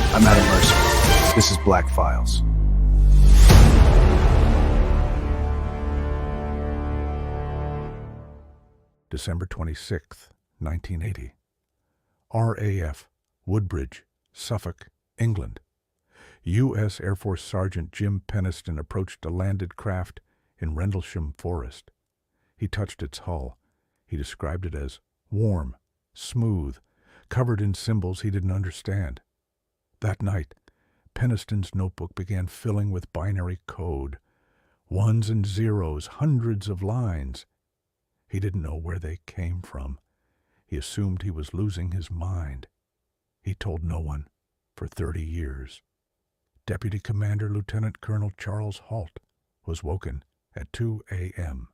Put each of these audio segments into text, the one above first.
I'm Adam Mercer. This is Black Files. December 26th, 1980. RAF, Woodbridge, Suffolk, England. U.S. Air Force Sergeant Jim Penniston approached a landed craft in Rendlesham Forest. He touched its hull. He described it as warm, smooth, covered in symbols he didn't understand. That night, Penniston's notebook began filling with binary code. Ones and zeros, hundreds of lines. He didn't know where they came from. He assumed he was losing his mind. He told no one for 30 years. Deputy Commander Lieutenant Colonel Charles Halt was woken at 2 a.m.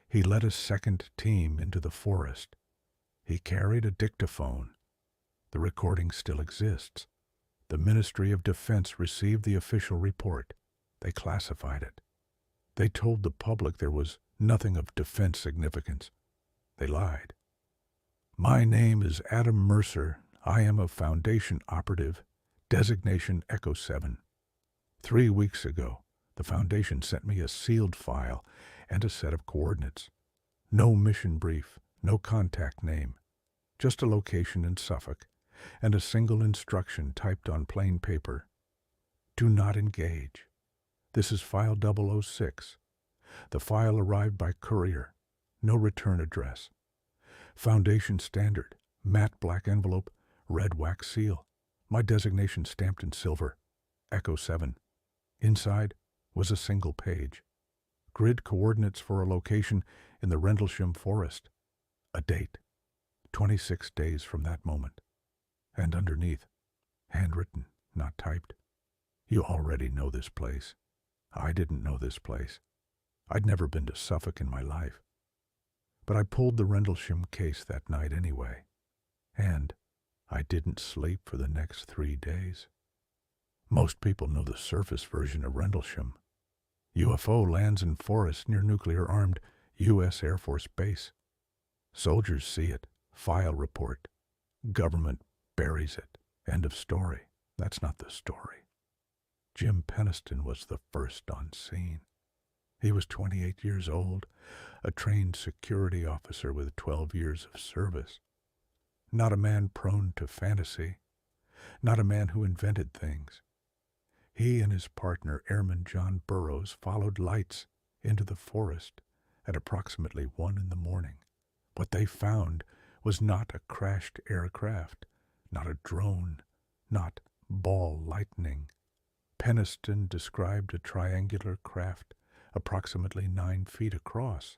He led a second team into the forest. He carried a dictaphone. The recording still exists. The Ministry of Defense received the official report. They classified it. They told the public there was nothing of defense significance. They lied. My name is Adam Mercer. I am a Foundation operative, designation Echo 7. 3 weeks ago, the Foundation sent me a sealed file and a set of coordinates. No mission brief, no contact name, just a location in Suffolk and a single instruction typed on plain paper. Do not engage. This is file 006. The file arrived by courier. No return address. Foundation standard, matte black envelope, red wax seal. My designation stamped in silver. Echo 7. Inside was a single page. Grid coordinates for a location in the Rendlesham Forest. A date. 26 days from that moment. And underneath, handwritten, not typed. You already know this place. I didn't know this place. I'd never been to Suffolk in my life. But I pulled the Rendlesham case that night anyway. And I didn't sleep for the next 3 days. Most people know the surface version of Rendlesham. UFO lands in forest near nuclear-armed U.S. Air Force Base. Soldiers see it, file report. Government buries it. End of story. That's not the story. Jim Penniston was the first on scene. He was 28 years old, a trained security officer with 12 years of service. Not a man prone to fantasy, not a man who invented things. He and his partner, Airman John Burroughs, followed lights into the forest at approximately 1 a.m. What they found was not a crashed aircraft, not a drone, not ball lightning. Penniston described a triangular craft approximately 9 feet across,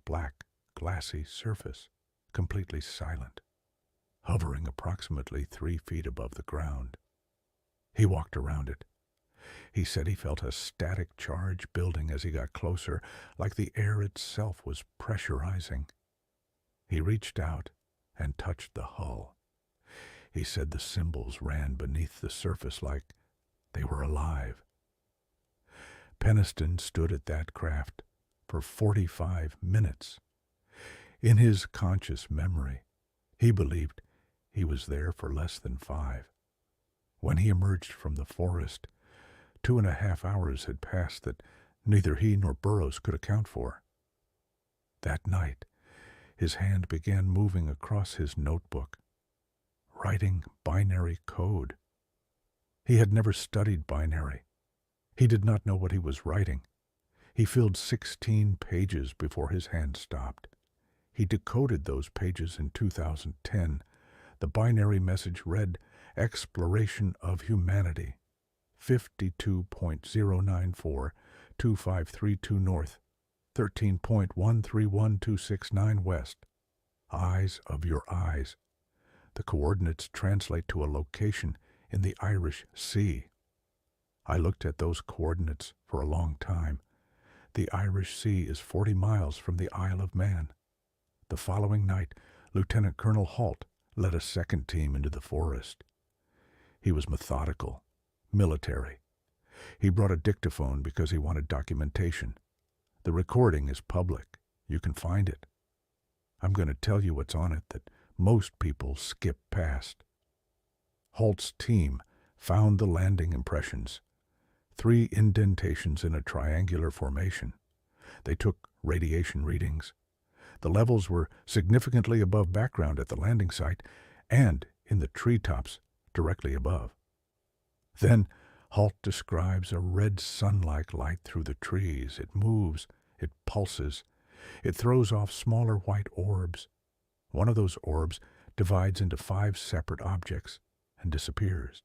black, glassy surface, completely silent, hovering approximately 3 feet above the ground. He walked around it. He said he felt a static charge building as he got closer, like the air itself was pressurizing. He reached out and touched the hull. He said the symbols ran beneath the surface like they were alive. Penniston stood at that craft for 45 minutes. In his conscious memory, he believed he was there for less than 5. When he emerged from the forest, 2.5 hours had passed that neither he nor Burroughs could account for. That night, his hand began moving across his notebook, writing binary code. He had never studied binary. He did not know what he was writing. He filled 16 pages before his hand stopped. He decoded those pages in 2010. The binary message read, Exploration of Humanity, 52.094, 2532 North, 13.131269 West. Eyes of your eyes. The coordinates translate to a location in the Irish Sea. I looked at those coordinates for a long time. The Irish Sea is 40 miles from the Isle of Man. The following night, Lieutenant Colonel Halt led a second team into the forest. He was methodical, military. He brought a dictaphone because he wanted documentation. The recording is public. You can find it. I'm going to tell you what's on it that most people skip past. Halt's team found the landing impressions, 3 indentations in a triangular formation. They took radiation readings. The levels were significantly above background at the landing site and in the treetops directly above. Then Halt describes a red sun-like light through the trees. It moves, it pulses, it throws off smaller white orbs. One of those orbs divides into 5 separate objects and disappears.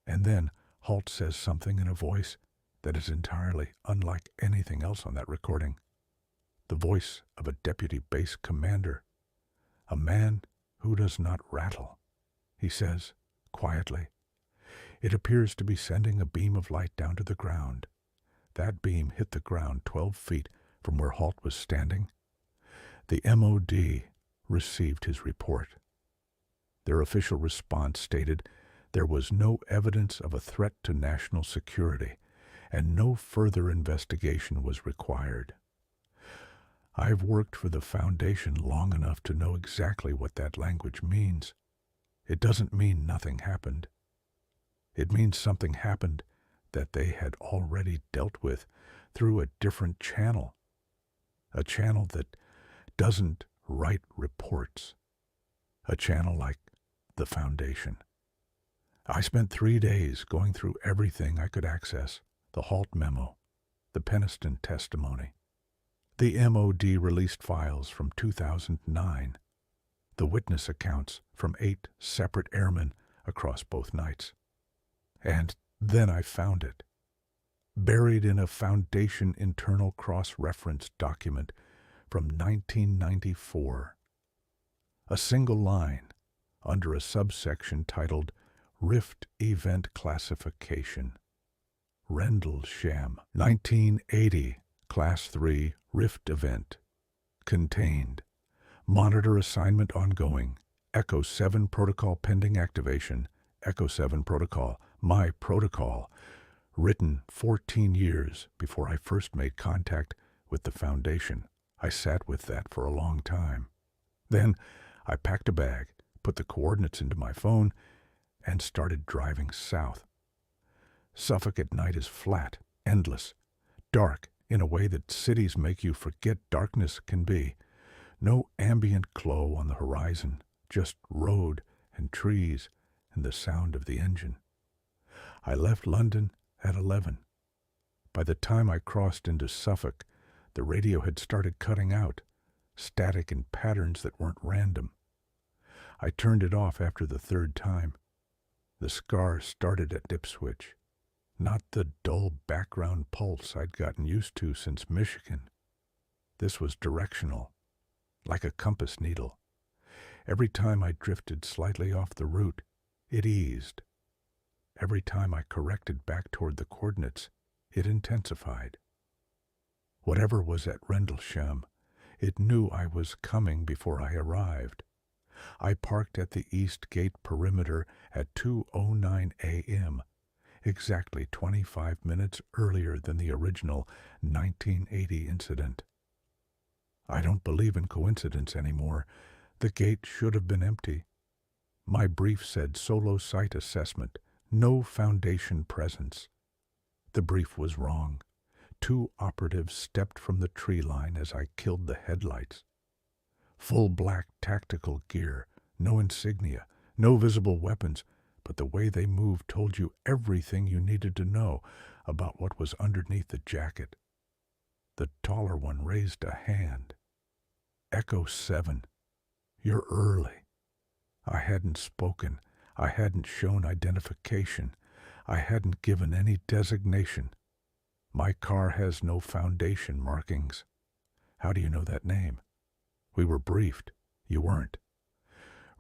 And then Halt says something in a voice that is entirely unlike anything else on that recording. The voice of a deputy base commander, a man who does not rattle. He says, quietly, "It appears to be sending a beam of light down to the ground." That beam hit the ground 12 feet from where Halt was standing. The MOD received his report. Their official response stated there was no evidence of a threat to national security, and no further investigation was required. I've worked for the Foundation long enough to know exactly what that language means. It doesn't mean nothing happened. It means something happened that they had already dealt with through a different channel, a channel that doesn't write reports, a channel like the Foundation. I spent 3 days going through everything I could access: the Halt memo, the Peniston testimony. The MOD released files from 2009, the witness accounts from 8 separate airmen across both nights. And then I found it, buried in a Foundation internal cross-reference document from 1994. A single line under a subsection titled Rift Event Classification. Rendlesham, 1980, Class 3 Rift Event. Contained. Monitor assignment ongoing. Echo 7 protocol pending activation. Echo 7 protocol, my protocol. Written 14 years before I first made contact with the Foundation. I sat with that for a long time. Then I packed a bag, put the coordinates into my phone, and started driving south. Suffolk at night is flat, endless, dark in a way that cities make you forget darkness can be. No ambient glow on the horizon, just road and trees and the sound of the engine. I left London at 11. By the time I crossed into Suffolk, the radio had started cutting out, static in patterns that weren't random. I turned it off after the 3rd time. The scar started at Ipswich, not the dull background pulse I'd gotten used to since Michigan. This was directional, like a compass needle. Every time I drifted slightly off the route, it eased. Every time I corrected back toward the coordinates, it intensified. Whatever was at Rendlesham, it knew I was coming before I arrived. I parked at the East Gate perimeter at 2:09 a.m., exactly 25 minutes earlier than the original 1980 incident. I don't believe in coincidence anymore. The gate should have been empty. My brief said solo site assessment, no Foundation presence. The brief was wrong. 2 operatives stepped from the tree line as I killed the headlights. Full black tactical gear, no insignia, no visible weapons, but the way they moved told you everything you needed to know about what was underneath the jacket. The taller one raised a hand. Echo 7, you're early. I hadn't spoken. I hadn't shown identification. I hadn't given any designation. My car has no Foundation markings. How do you know that name? We were briefed. You weren't.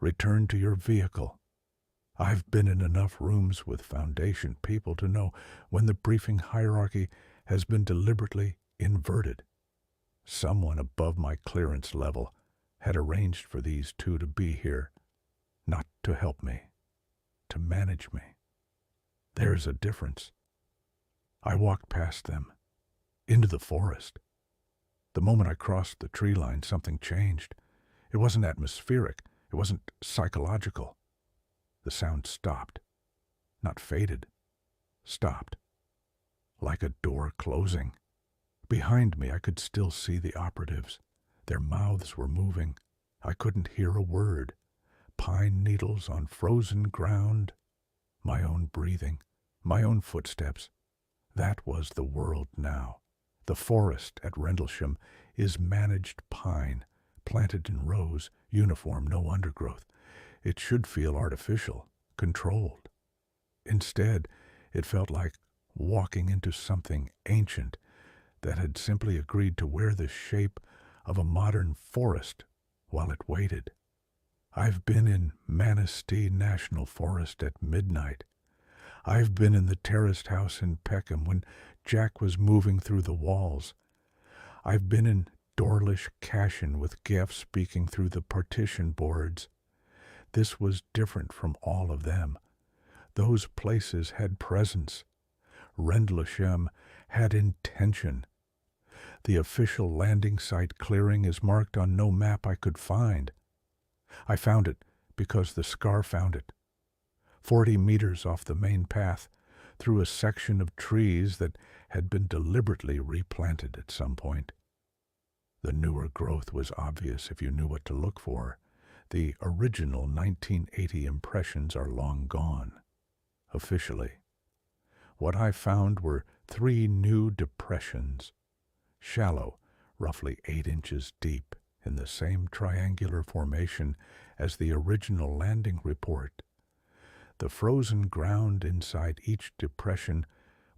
Return to your vehicle. I've been in enough rooms with Foundation people to know when the briefing hierarchy has been deliberately inverted. Someone above my clearance level had arranged for these 2 to be here, not to help me, to manage me. There's a difference. I walked past them, into the forest. The moment I crossed the tree line, something changed. It wasn't atmospheric. It wasn't psychological. The sound stopped. Not faded. Stopped. Like a door closing. Behind me I could still see the operatives. Their mouths were moving. I couldn't hear a word. Pine needles on frozen ground. My own breathing. My own footsteps. That was the world now. The forest at Rendlesham is managed pine, planted in rows, uniform, no undergrowth. It should feel artificial, controlled. Instead, it felt like walking into something ancient that had simply agreed to wear the shape of a modern forest while it waited. I've been in Manistee National Forest at midnight. I've been in the terraced house in Peckham when Jack was moving through the walls. I've been in Dorlish Cashin with Geoff speaking through the partition boards. This was different from all of them. Those places had presence. Rendlesham had intention. The official landing site clearing is marked on no map I could find. I found it because the scar found it. 40 meters off the main path, through a section of trees that had been deliberately replanted at some point. The newer growth was obvious if you knew what to look for. The original 1980 impressions are long gone, officially. What I found were 3 new depressions, shallow, roughly 8 inches deep, in the same triangular formation as the original landing report. The frozen ground inside each depression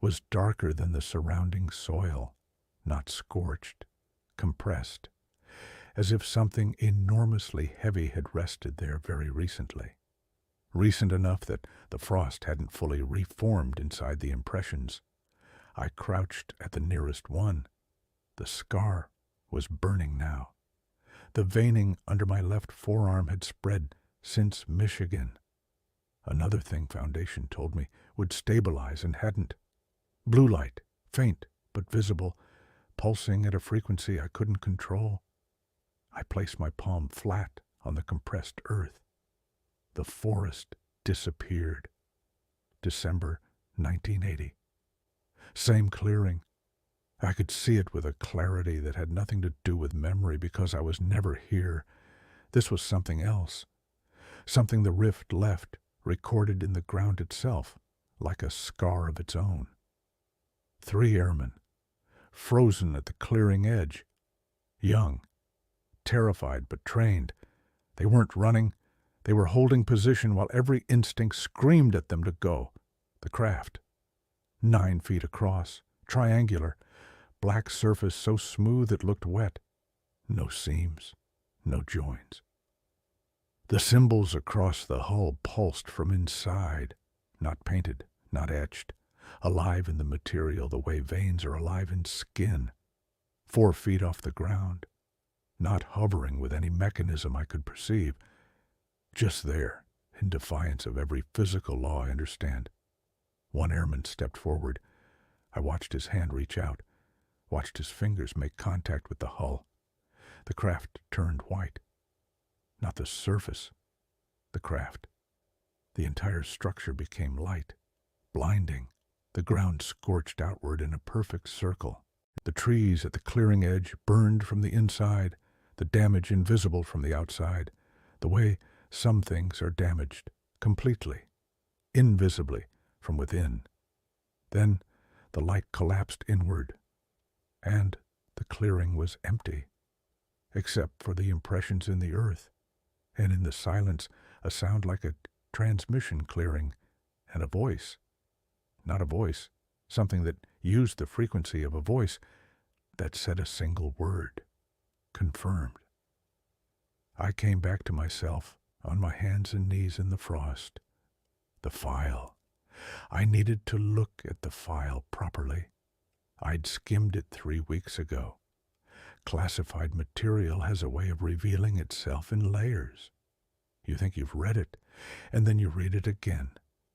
was darker than the surrounding soil, not scorched, compressed, as if something enormously heavy had rested there very recently. Recent enough that the frost hadn't fully reformed inside the impressions. I crouched at the nearest one. The scar was burning now. The veining under my left forearm had spread since Michigan. Another thing Foundation told me would stabilize and hadn't. Blue light, faint but visible, pulsing at a frequency I couldn't control. I placed my palm flat on the compressed earth. The forest disappeared. December 1980. Same clearing. I could see it with a clarity that had nothing to do with memory because I was never here. This was something else. Something the rift left, recorded in the ground itself, like a scar of its own. 3 airmen, frozen at the clearing edge. Young, terrified but trained. They weren't running. They were holding position while every instinct screamed at them to go. The craft. 9 feet across, triangular, black surface so smooth it looked wet. No seams, no joins. The symbols across the hull pulsed from inside, not painted, not etched, alive in the material the way veins are alive in skin. 4 feet off the ground, not hovering with any mechanism I could perceive, just there, in defiance of every physical law I understand. One airman stepped forward. I watched his hand reach out, watched his fingers make contact with the hull. The craft turned white. Not the surface, the craft. The entire structure became light, blinding. The ground scorched outward in a perfect circle. The trees at the clearing edge burned from the inside, the damage invisible from the outside, the way some things are damaged, completely, invisibly, from within. Then the light collapsed inward, and the clearing was empty, except for the impressions in the earth, and in the silence a sound like a transmission clearing, and a voice. Not a voice, something that used the frequency of a voice, that said a single word. Confirmed. I came back to myself, on my hands and knees in the frost. The file. I needed to look at the file properly. I'd skimmed it 3 weeks ago. Classified material has a way of revealing itself in layers. You think you've read it, and then you read it again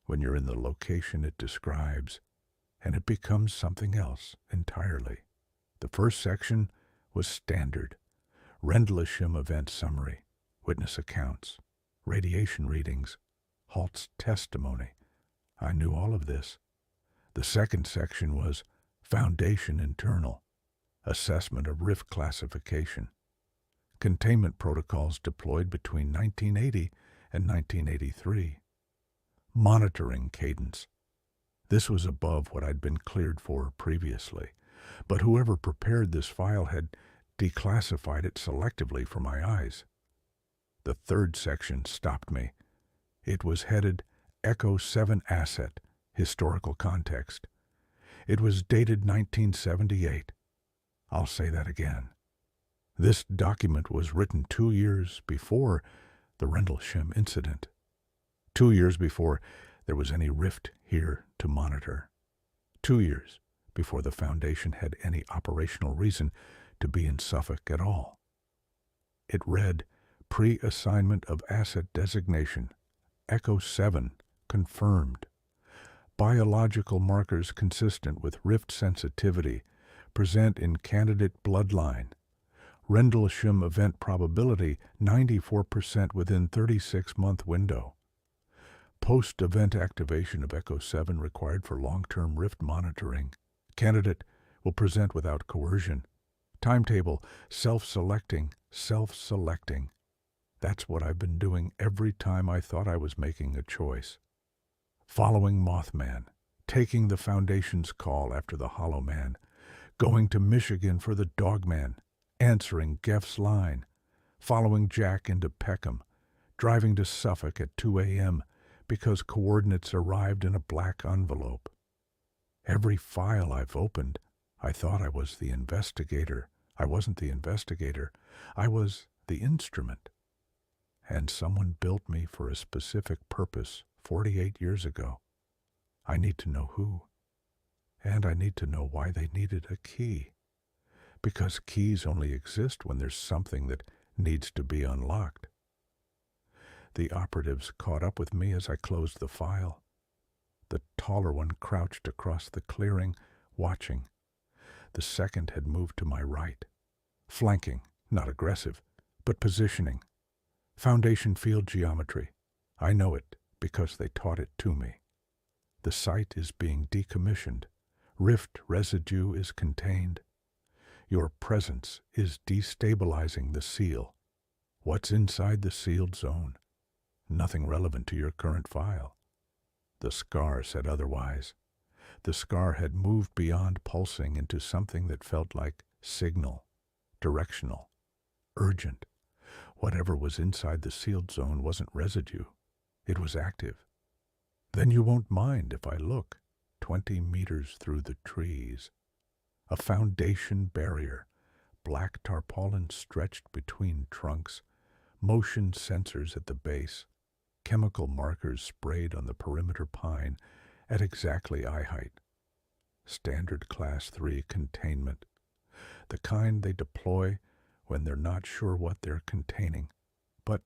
when you're in the location it describes, and it becomes something else entirely. The first section was standard. Rendlesham event summary, witness accounts, radiation readings, Halt's testimony. I knew all of this. The second section was Foundation Internal, Assessment of Rift Classification, Containment Protocols deployed between 1980 and 1983, Monitoring Cadence. This was above what I'd been cleared for previously, but whoever prepared this file had declassified it selectively for my eyes. The third section stopped me. It was headed Echo 7 Asset, Historical Context. It was dated 1978. I'll say that again. This document was written 2 years before the Rendlesham incident. 2 years before there was any rift here to monitor. 2 years before the Foundation had any operational reason to be in Suffolk at all. It read, Pre-assignment of asset designation, Echo 7, confirmed. Biological markers consistent with rift sensitivity present in candidate bloodline. Rendlesham event probability 94% within 36-month window. Post-event activation of Echo 7 required for long-term rift monitoring. Candidate will present without coercion. Timetable, self-selecting. That's what I've been doing every time I thought I was making a choice. Following Mothman, taking the Foundation's call after the Hollow Man, going to Michigan for the Dogman, answering Geff's line, following Jack into Peckham, driving to Suffolk at 2 a.m. because coordinates arrived in a black envelope. Every file I've opened, I thought I was the investigator. I wasn't the investigator. I was the instrument. And someone built me for a specific purpose 48 years ago. I need to know who. And I need to know why they needed a key. Because keys only exist when there's something that needs to be unlocked. The operatives caught up with me as I closed the file. The taller one crouched across the clearing, watching. The second had moved to my right. Flanking, not aggressive, but positioning. Foundation field geometry. I know it because they taught it to me. The site is being decommissioned. Rift residue is contained. Your presence is destabilizing the seal. What's inside the sealed zone? Nothing relevant to your current file. The scar said otherwise. The scar had moved beyond pulsing into something that felt like signal, directional, urgent. Whatever was inside the sealed zone wasn't residue. It was active. Then you won't mind if I look 20 meters through the trees. A foundation barrier, black tarpaulin stretched between trunks, motion sensors at the base, chemical markers sprayed on the perimeter pine at exactly eye height. Standard Class 3 containment, the kind they deploy when they're not sure what they're containing, but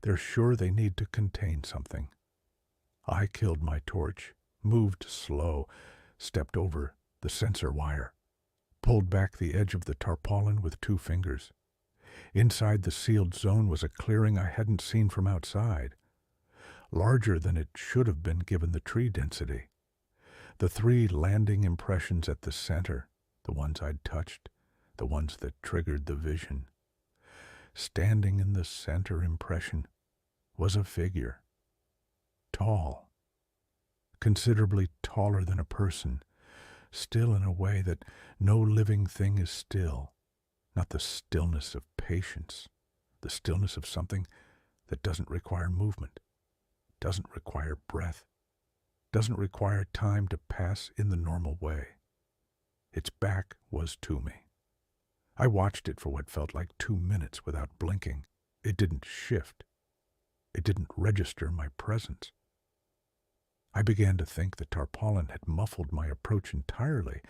they're sure they need to contain something. I killed my torch, moved slow, stepped over the sensor wire, pulled back the edge of the tarpaulin with 2 fingers. Inside the sealed zone was a clearing I hadn't seen from outside, larger than it should have been given the tree density. The 3 landing impressions at the center, the ones I'd touched, the ones that triggered the vision. Standing in the center impression was a figure. Tall. Considerably taller than a person. Still in a way that no living thing is still. Not the stillness of patience. The stillness of something that doesn't require movement. Doesn't require breath. Doesn't require time to pass in the normal way. Its back was to me. I watched it for what felt like 2 minutes without blinking. It didn't shift. It didn't register my presence. I began to think the tarpaulin had muffled my approach entirely,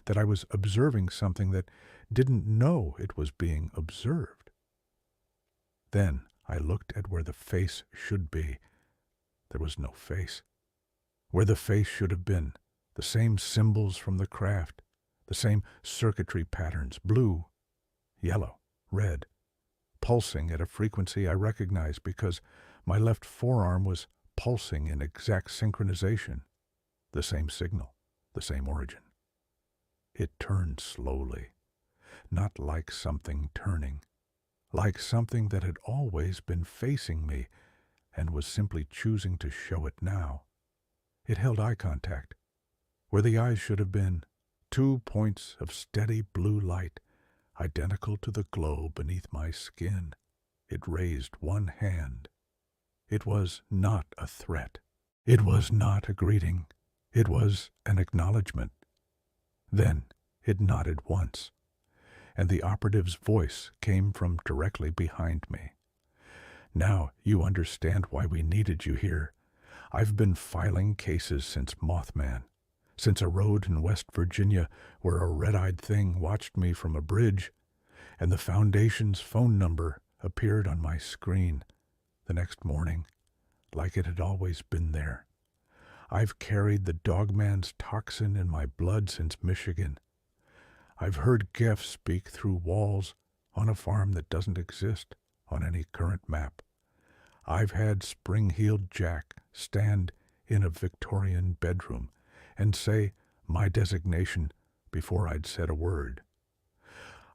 that I was observing something that didn't know it was being observed. Then I looked at where the face should be. There was no face. Where the face should have been, the same symbols from the craft, the same circuitry patterns, blue, yellow, red, pulsing at a frequency I recognized because my left forearm was pulsing in exact synchronization, the same signal, the same origin. It turned slowly, not like something turning, like something that had always been facing me and was simply choosing to show it now. It held eye contact, where the eyes should have been, 2 points of steady blue light, identical to the glow beneath my skin. It raised one hand. It was not a threat. It was not a greeting. It was an acknowledgement. Then it nodded once, and the operative's voice came from directly behind me. "Now you understand why we needed you here. I've been filing cases since Mothman, since a road in West Virginia where a red-eyed thing watched me from a bridge, and the Foundation's phone number appeared on my screen the next morning, like it had always been there. I've carried the dogman's toxin in my blood since Michigan. I've heard Geff speak through walls on a farm that doesn't exist on any current map. I've had Spring-Heeled Jack stand in a Victorian bedroom and say my designation before I'd said a word.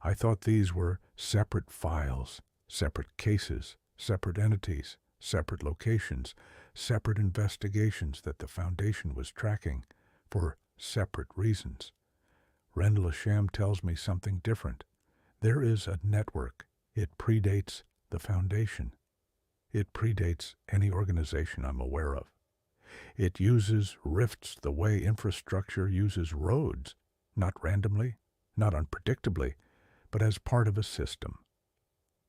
I thought these were separate files, separate cases, separate entities, separate locations, separate investigations that the Foundation was tracking for separate reasons. Rendlesham tells me something different. There is a network. It predates the Foundation. It predates any organization I'm aware of. It uses rifts the way infrastructure uses roads, not randomly, not unpredictably, but as part of a system.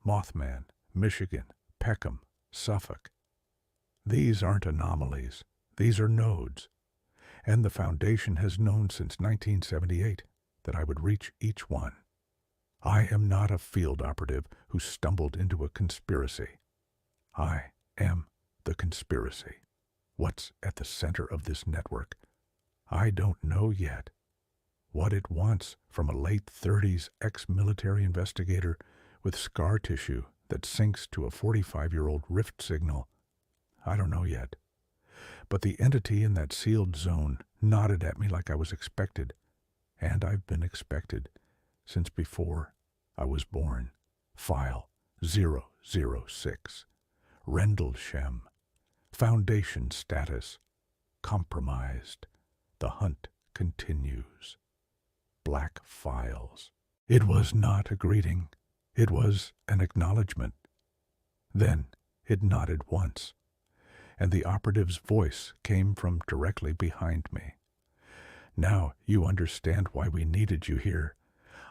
Mothman, Michigan, Peckham, Suffolk. These aren't anomalies. These are nodes. And the Foundation has known since 1978 that I would reach each one. I am not a field operative who stumbled into a conspiracy. I am the conspiracy. What's at the center of this network? I don't know yet. What it wants from a late 30s ex-military investigator with scar tissue that syncs to a 45-year-old rift signal, I don't know yet. But the entity in that sealed zone nodded at me like I was expected, and I've been expected since before I was born. File 006. Rendlesham. Foundation status. Compromised. The hunt continues. Black files. It was not a greeting. It was an acknowledgement. Then it nodded once, and the operative's voice came from directly behind me. "Now you understand why we needed you here.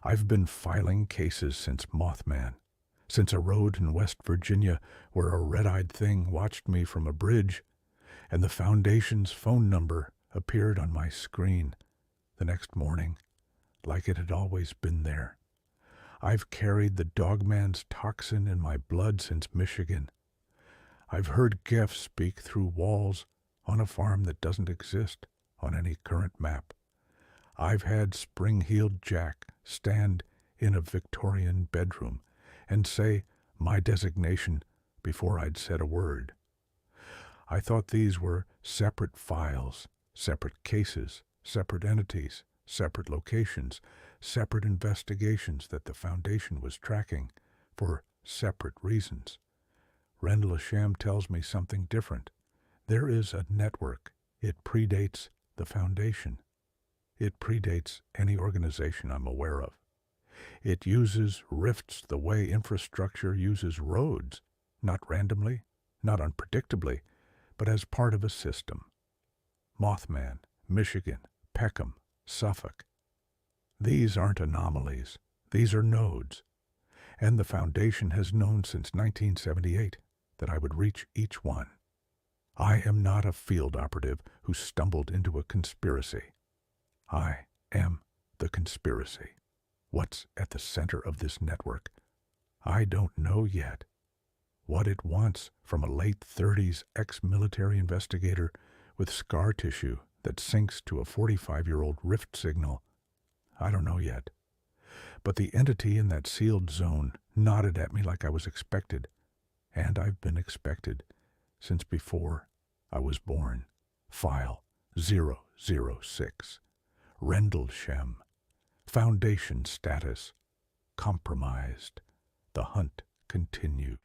I've been filing cases since Mothman, since a road in West Virginia where a red-eyed thing watched me from a bridge, and the Foundation's phone number appeared on my screen the next morning, like it had always been there. I've carried the dogman's toxin in my blood since Michigan. I've heard Geff speak through walls on a farm that doesn't exist on any current map. I've had Spring-Heeled Jack stand in a Victorian bedroom and say my designation before I'd said a word. I thought these were separate files, separate cases, separate entities, separate locations, separate investigations that the Foundation was tracking for separate reasons. Rendlesham tells me something different. There is a network. It predates the Foundation. It predates any organization I'm aware of. It uses rifts the way infrastructure uses roads, not randomly, not unpredictably, but as part of a system. Mothman, Michigan, Peckham, Suffolk. These aren't anomalies. These are nodes. And the Foundation has known since 1978 that I would reach each one. I am not a field operative who stumbled into a conspiracy. I am the conspiracy. What's at the center of this network? I don't know yet. What it wants from a late 30s ex-military investigator with scar tissue that syncs to a 45-year-old rift signal, I don't know yet. But the entity in that sealed zone nodded at me like I was expected, and I've been expected since before I was born. File 006. Rendlesham. Foundation status compromised. The hunt continued.